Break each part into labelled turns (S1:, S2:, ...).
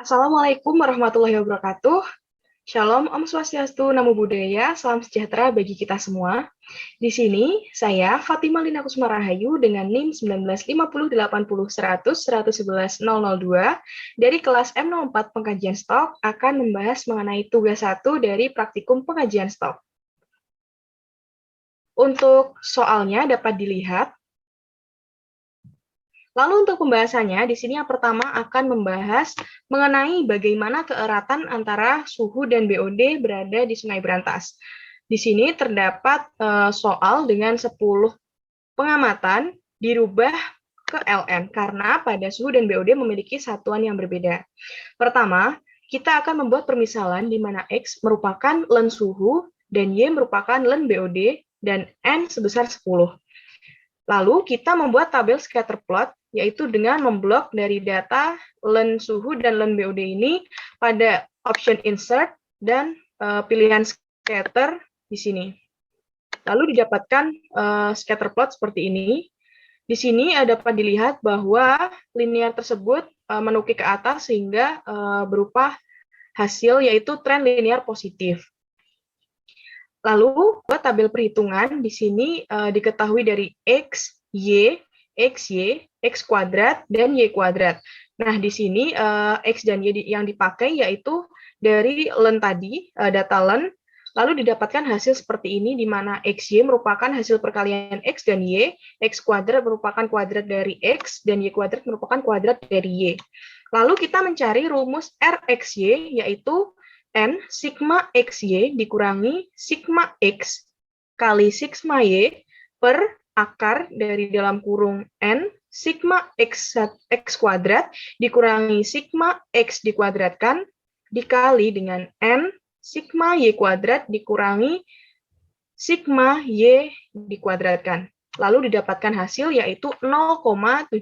S1: Assalamualaikum warahmatullahi wabarakatuh. Shalom, Om Swastiastu, Namo Buddhaya, salam sejahtera bagi kita semua. Di sini, saya Fatima Lina Kusuma Rahayu dengan NIM 19508010011002 dari kelas M04 Pengkajian Stok akan membahas mengenai tugas 1 dari praktikum pengkajian stok. Untuk soalnya dapat dilihat. Lalu untuk pembahasannya, di sini yang pertama akan membahas mengenai bagaimana keeratan antara suhu dan BOD berada di Sungai Berantas. Di sini terdapat soal dengan 10 pengamatan dirubah ke LN, karena pada suhu dan BOD memiliki satuan yang berbeda. Pertama, kita akan membuat permisalan di mana X merupakan len suhu dan Y merupakan len BOD dan N sebesar 10. Lalu kita membuat tabel scatter plot, yaitu dengan memblok dari data len suhu dan len BOD ini pada option insert dan pilihan scatter di sini. Lalu didapatkan scatter plot seperti ini. Di sini dapat dilihat bahwa linear tersebut menukik ke atas sehingga berupa hasil yaitu tren linear positif. Lalu, tabel perhitungan di sini diketahui dari X, Y, XY, X kuadrat, dan Y kuadrat. Nah, di sini X dan Y yang dipakai yaitu dari len tadi, data len, lalu didapatkan hasil seperti ini, di mana XY merupakan hasil perkalian X dan Y, X kuadrat merupakan kuadrat dari X, dan Y kuadrat merupakan kuadrat dari Y. Lalu kita mencari rumus RXY, yaitu N sigma XY dikurangi sigma X kali sigma Y per akar dari dalam kurung N sigma X kuadrat dikurangi sigma X dikuadratkan dikali dengan N sigma Y kuadrat dikurangi sigma Y dikuadratkan. Lalu didapatkan hasil yaitu 0,72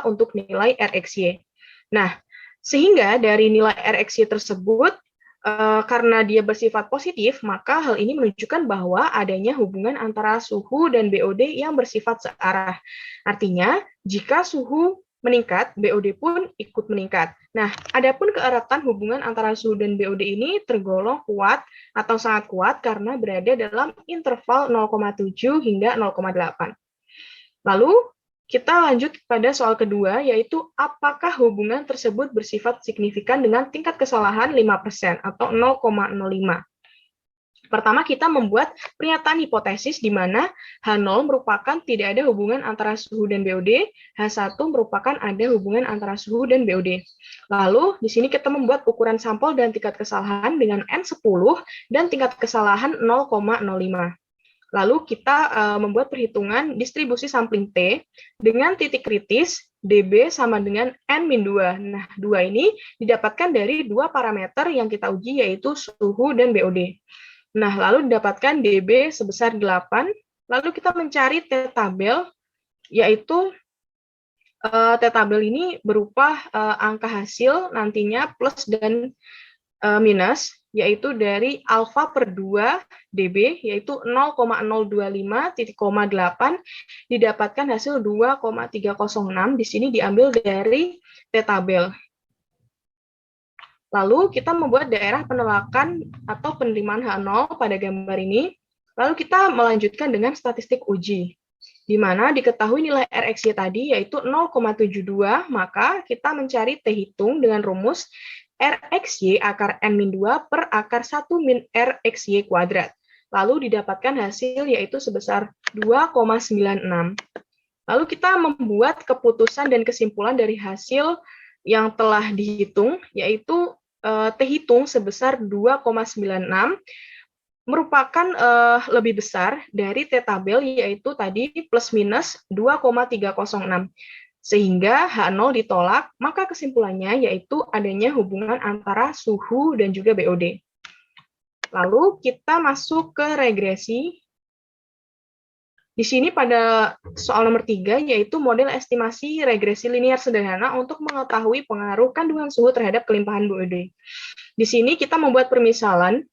S1: untuk nilai RXY. Nah, sehingga dari nilai RXY tersebut, karena dia bersifat positif, maka hal ini menunjukkan bahwa adanya hubungan antara suhu dan BOD yang bersifat searah. Artinya, jika suhu meningkat, BOD pun ikut meningkat. Nah, adapun keeratan hubungan antara suhu dan BOD ini tergolong kuat atau sangat kuat karena berada dalam interval 0,7 hingga 0,8. Lalu, kita lanjut pada soal kedua, yaitu apakah hubungan tersebut bersifat signifikan dengan tingkat kesalahan 5% atau 0,05. Pertama, kita membuat pernyataan hipotesis di mana H0 merupakan tidak ada hubungan antara suhu dan BOD, H1 merupakan ada hubungan antara suhu dan BOD. Lalu, di sini kita membuat ukuran sampel dan tingkat kesalahan dengan N10 dan tingkat kesalahan 0,05. Lalu kita membuat perhitungan distribusi sampling T dengan titik kritis dB sama dengan N-2. Nah, 2 ini didapatkan dari dua parameter yang kita uji yaitu suhu dan BOD. Nah, lalu didapatkan dB sebesar 8. Lalu kita mencari T-tabel, yaitu T-tabel ini berupa angka hasil nantinya plus dan minus, yaitu dari alfa per 2 dB, yaitu 0,025,8, didapatkan hasil 2,306, di sini diambil dari T-tabel. Lalu kita membuat daerah penolakan atau penerimaan H0 pada gambar ini, lalu kita melanjutkan dengan statistik uji, di mana diketahui nilai RXY tadi yaitu 0,72, maka kita mencari T hitung dengan rumus RXY akar N-2 per akar 1 min RXY kuadrat. Lalu didapatkan hasil yaitu sebesar 2,96. Lalu kita membuat keputusan dan kesimpulan dari hasil yang telah dihitung, yaitu T hitung sebesar 2,96, merupakan lebih besar dari T-tabel, yaitu tadi plus minus 2,306. Sehingga H0 ditolak, maka kesimpulannya yaitu adanya hubungan antara suhu dan juga BOD. Lalu kita masuk ke regresi. Di sini pada soal nomor 3, yaitu model estimasi regresi linear sederhana untuk mengetahui pengaruh kandungan suhu terhadap kelimpahan BOD. Di sini kita membuat permisalan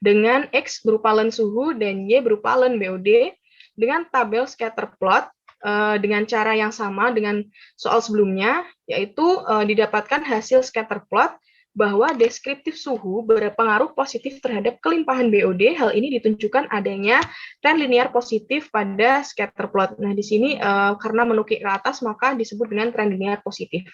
S1: dengan X berupa len suhu dan Y berupa len BOD dengan tabel scatter plot dengan cara yang sama dengan soal sebelumnya, yaitu didapatkan hasil scatter plot bahwa deskriptif suhu berpengaruh positif terhadap kelimpahan BOD. Hal ini ditunjukkan adanya tren linear positif pada scatter plot. Nah, di sini karena menukik ke atas maka disebut dengan tren linear positif.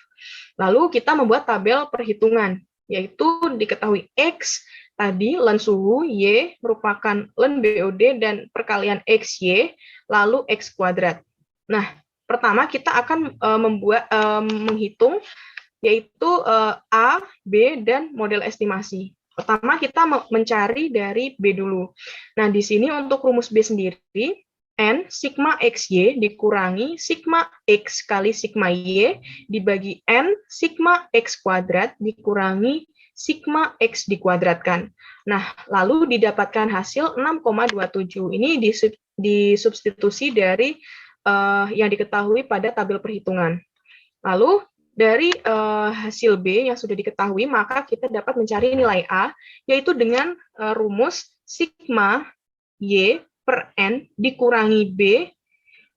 S1: Lalu kita membuat tabel perhitungan, yaitu diketahui X tadi ln suhu, Y merupakan ln BOD dan perkalian XY, lalu X kuadrat. Nah, pertama kita akan menghitung yaitu A, B, dan model estimasi. Pertama kita mencari dari B dulu. Nah, di sini untuk rumus B sendiri, N sigma XY dikurangi sigma X kali sigma Y dibagi N sigma X kuadrat dikurangi sigma X dikuadratkan. Nah, lalu didapatkan hasil 6,27. Ini disubstitusi dari yang diketahui pada tabel perhitungan. Lalu dari hasil B yang sudah diketahui, maka kita dapat mencari nilai A, yaitu dengan rumus sigma Y per N dikurangi B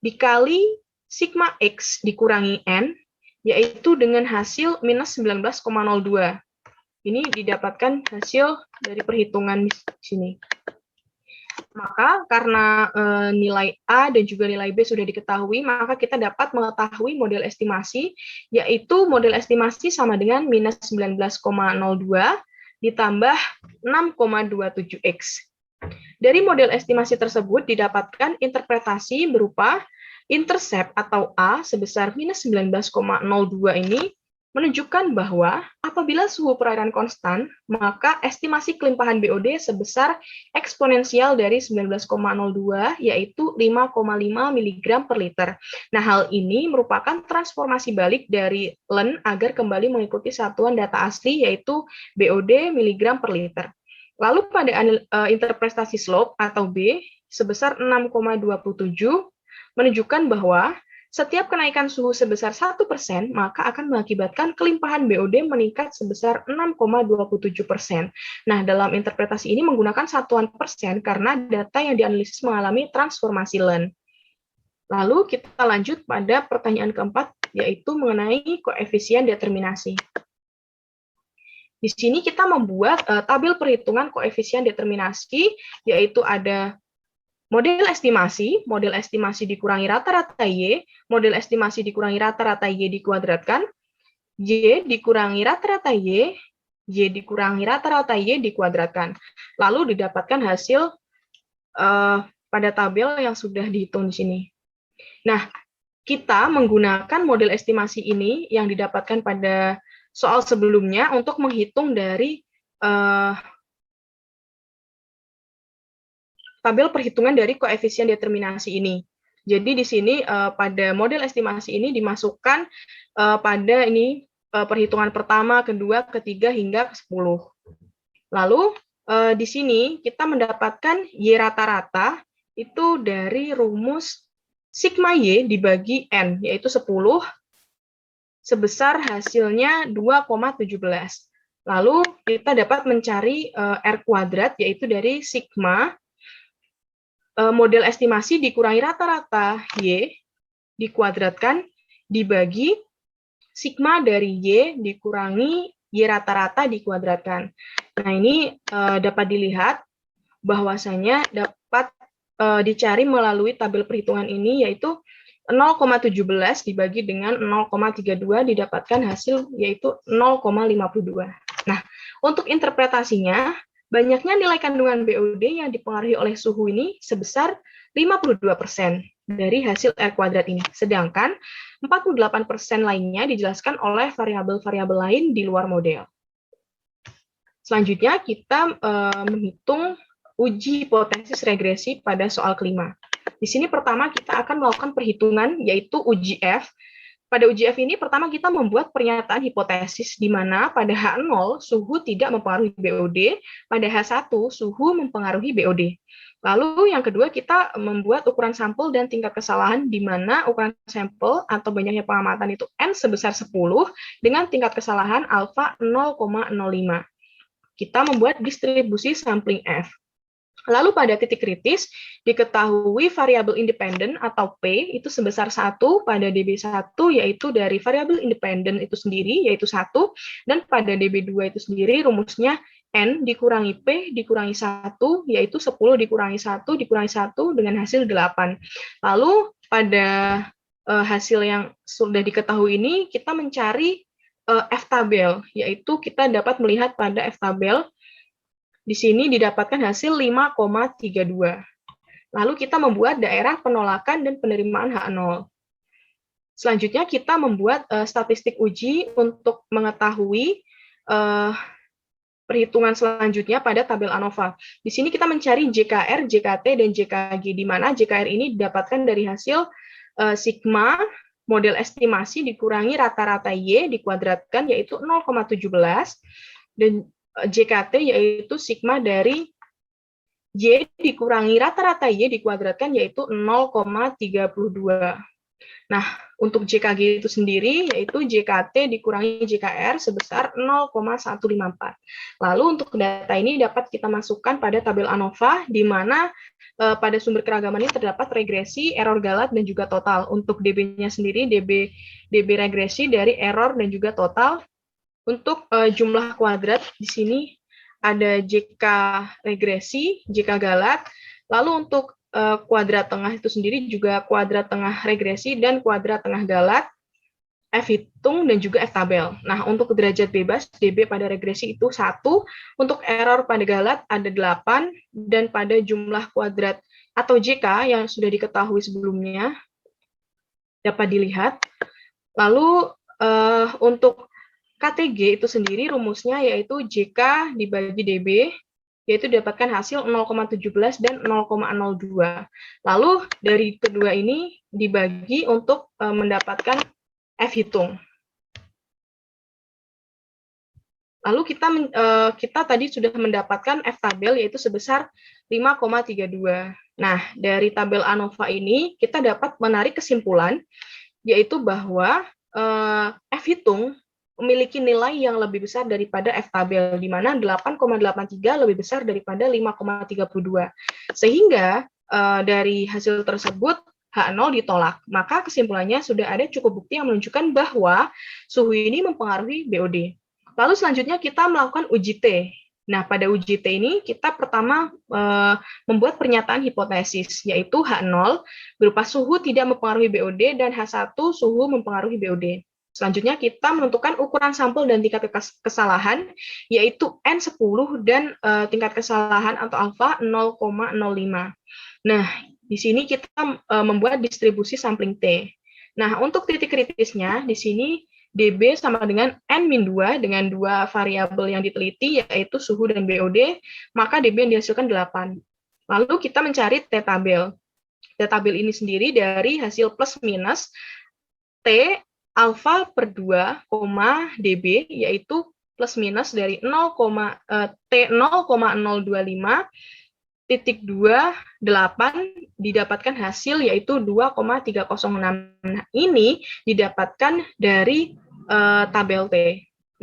S1: dikali sigma X dikurangi N, yaitu dengan hasil minus 19,02. Ini didapatkan hasil dari perhitungan di sini. Maka karena nilai A dan juga nilai B sudah diketahui, maka kita dapat mengetahui model estimasi, yaitu model estimasi sama dengan minus 19,02 ditambah 6,27X. Dari model estimasi tersebut didapatkan interpretasi berupa intercept atau A sebesar minus 19,02 ini menunjukkan bahwa apabila suhu perairan konstan, maka estimasi kelimpahan BOD sebesar eksponensial dari 19,02 yaitu 5,5 mg per liter. Nah, hal ini merupakan transformasi balik dari ln agar kembali mengikuti satuan data asli yaitu BOD mg per liter. Lalu pada interpretasi slope atau B sebesar 6,27 menunjukkan bahwa setiap kenaikan suhu sebesar 1%, maka akan mengakibatkan kelimpahan BOD meningkat sebesar 6,27%. Nah, dalam interpretasi ini menggunakan satuan persen karena data yang dianalisis mengalami transformasi ln. Lalu kita lanjut pada pertanyaan keempat, yaitu mengenai koefisien determinasi. Di sini kita membuat tabel perhitungan koefisien determinasi, yaitu ada model estimasi dikurangi rata-rata Y, model estimasi dikurangi rata-rata Y dikuadratkan, Y dikurangi rata-rata Y dikurangi rata-rata Y dikuadratkan. Lalu didapatkan hasil pada tabel yang sudah dihitung di sini. Nah, kita menggunakan model estimasi ini yang didapatkan pada soal sebelumnya untuk menghitung dari tabel perhitungan dari koefisien determinasi ini. Jadi di sini pada model estimasi ini dimasukkan pada ini perhitungan pertama, kedua, ketiga hingga ke-10. Lalu di sini kita mendapatkan Y rata-rata itu dari rumus sigma Y dibagi N, yaitu 10 sebesar hasilnya 2,17. Lalu kita dapat mencari R kuadrat yaitu dari sigma model estimasi dikurangi rata-rata Y dikuadratkan dibagi sigma dari Y dikurangi Y rata-rata dikuadratkan. Nah, ini dapat dilihat bahwasanya dapat dicari melalui tabel perhitungan ini, yaitu 0,17 dibagi dengan 0,32 didapatkan hasil yaitu 0,52. Nah, untuk interpretasinya, banyaknya nilai kandungan BOD yang dipengaruhi oleh suhu ini sebesar 52% dari hasil R kuadrat ini. Sedangkan 48% lainnya dijelaskan oleh variabel-variabel lain di luar model. Selanjutnya kita menghitung uji hipotesis regresi pada soal kelima. Di sini pertama kita akan melakukan perhitungan yaitu uji F. Pada uji F ini pertama kita membuat pernyataan hipotesis di mana pada H0 suhu tidak mempengaruhi BOD, pada H1 suhu mempengaruhi BOD. Lalu yang kedua kita membuat ukuran sampel dan tingkat kesalahan di mana ukuran sampel atau banyaknya pengamatan itu N sebesar 10 dengan tingkat kesalahan alfa 0,05. Kita membuat distribusi sampling F. Lalu pada titik kritis, diketahui variabel independen atau P itu sebesar 1 pada DB1, yaitu dari variabel independen itu sendiri, yaitu 1, dan pada DB2 itu sendiri rumusnya N dikurangi P dikurangi 1, yaitu 10 dikurangi 1 dikurangi 1 dengan hasil 8. Lalu pada hasil yang sudah diketahui ini, kita mencari F-tabel, yaitu kita dapat melihat pada F-tabel, di sini didapatkan hasil 5,32. Lalu kita membuat daerah penolakan dan penerimaan H0. Selanjutnya kita membuat statistik uji untuk mengetahui perhitungan selanjutnya pada tabel ANOVA. Di sini kita mencari JKR, JKT, dan JKG, di mana JKR ini didapatkan dari hasil sigma model estimasi dikurangi rata-rata Y dikuadratkan, yaitu 0,17, dan JKT yaitu sigma dari Y dikurangi rata-rata Y dikuadratkan, yaitu 0,32. Nah, untuk JKG itu sendiri yaitu JKT dikurangi JKR sebesar 0,154. Lalu untuk data ini dapat kita masukkan pada tabel ANOVA, di mana pada sumber keragaman ini terdapat regresi, error galat, dan juga total. Untuk DB-nya sendiri, DB regresi dari error dan juga total. Untuk jumlah kuadrat, di sini ada JK regresi, JK galat, lalu untuk kuadrat tengah itu sendiri juga kuadrat tengah regresi dan kuadrat tengah galat, F hitung, dan juga F tabel. Nah, untuk derajat bebas, DB pada regresi itu 1, untuk error pada galat ada 8, dan pada jumlah kuadrat atau JK yang sudah diketahui sebelumnya dapat dilihat. Lalu untuk KTG itu sendiri rumusnya yaitu JK dibagi DB, yaitu didapatkan hasil 0,17 dan 0,02. Lalu dari kedua ini dibagi untuk mendapatkan F hitung. Lalu kita tadi sudah mendapatkan F tabel yaitu sebesar 5,32. Nah, dari tabel ANOVA ini kita dapat menarik kesimpulan yaitu bahwa F hitung memiliki nilai yang lebih besar daripada F tabel, di mana 8,83 lebih besar daripada 5,32. Sehingga dari hasil tersebut H0 ditolak. Maka kesimpulannya sudah ada cukup bukti yang menunjukkan bahwa suhu ini mempengaruhi BOD. Lalu selanjutnya kita melakukan uji T. Nah, pada uji T ini kita pertama membuat pernyataan hipotesis, yaitu H0 berupa suhu tidak mempengaruhi BOD dan H1 suhu mempengaruhi BOD. Selanjutnya kita menentukan ukuran sampel dan tingkat kesalahan, yaitu N10 dan tingkat kesalahan atau alfa 0,05. Nah, di sini kita membuat distribusi sampling T. Nah, untuk titik kritisnya, di sini DB sama dengan N-2 dengan dua variabel yang diteliti, yaitu suhu dan BOD, maka DB yang dihasilkan 8. Lalu kita mencari T-tabel. T-tabel ini sendiri dari hasil plus minus T alfa per 2, dB, yaitu plus minus dari T 0,025 titik 28 didapatkan hasil yaitu 2,306. Nah, ini didapatkan dari tabel T.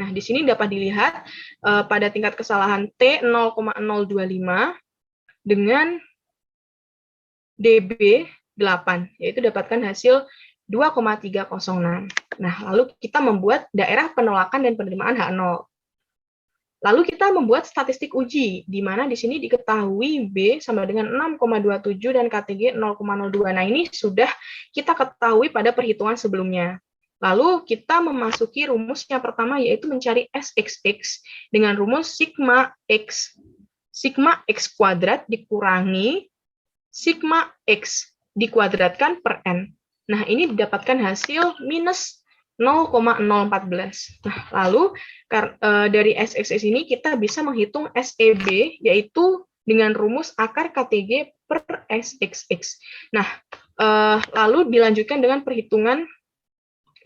S1: Nah, di sini dapat dilihat pada tingkat kesalahan T 0,025 dengan DB 8, yaitu dapatkan hasil 2,306. Nah, lalu kita membuat daerah penolakan dan penerimaan H0. Lalu kita membuat statistik uji, di mana di sini diketahui B sama dengan 6,27 dan KTG 0,02. Nah, ini sudah kita ketahui pada perhitungan sebelumnya. Lalu kita memasuki rumusnya pertama, yaitu mencari SXX dengan rumus sigma X kuadrat dikurangi sigma X dikuadratkan per N. Nah, ini didapatkan hasil minus 0,014. Nah, lalu dari SXX ini kita bisa menghitung SEB, yaitu dengan rumus akar KTG per SXX. Nah, lalu dilanjutkan dengan perhitungan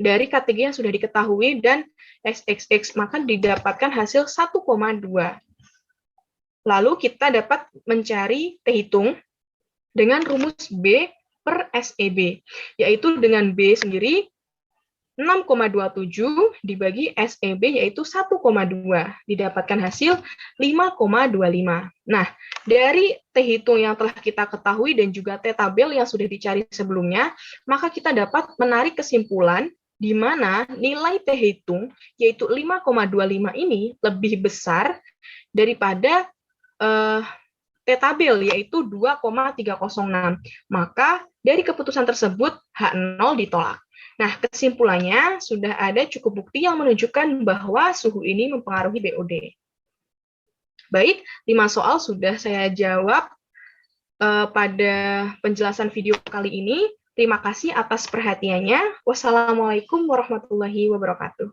S1: dari KTG yang sudah diketahui dan SXX, maka didapatkan hasil 1,2. Lalu kita dapat mencari T hitung dengan rumus B per SEB, yaitu dengan B sendiri 6,27 dibagi SEB yaitu 1,2, didapatkan hasil 5,25. Nah, dari T hitung yang telah kita ketahui dan juga T tabel yang sudah dicari sebelumnya, maka kita dapat menarik kesimpulan di mana nilai T hitung yaitu 5,25 ini lebih besar daripada T tabel yaitu 2,306. Maka dari keputusan tersebut H0 ditolak. Nah, kesimpulannya sudah ada cukup bukti yang menunjukkan bahwa suhu ini mempengaruhi BOD. Baik, 5 soal sudah saya jawab pada penjelasan video kali ini. Terima kasih atas perhatiannya. Wassalamualaikum warahmatullahi wabarakatuh.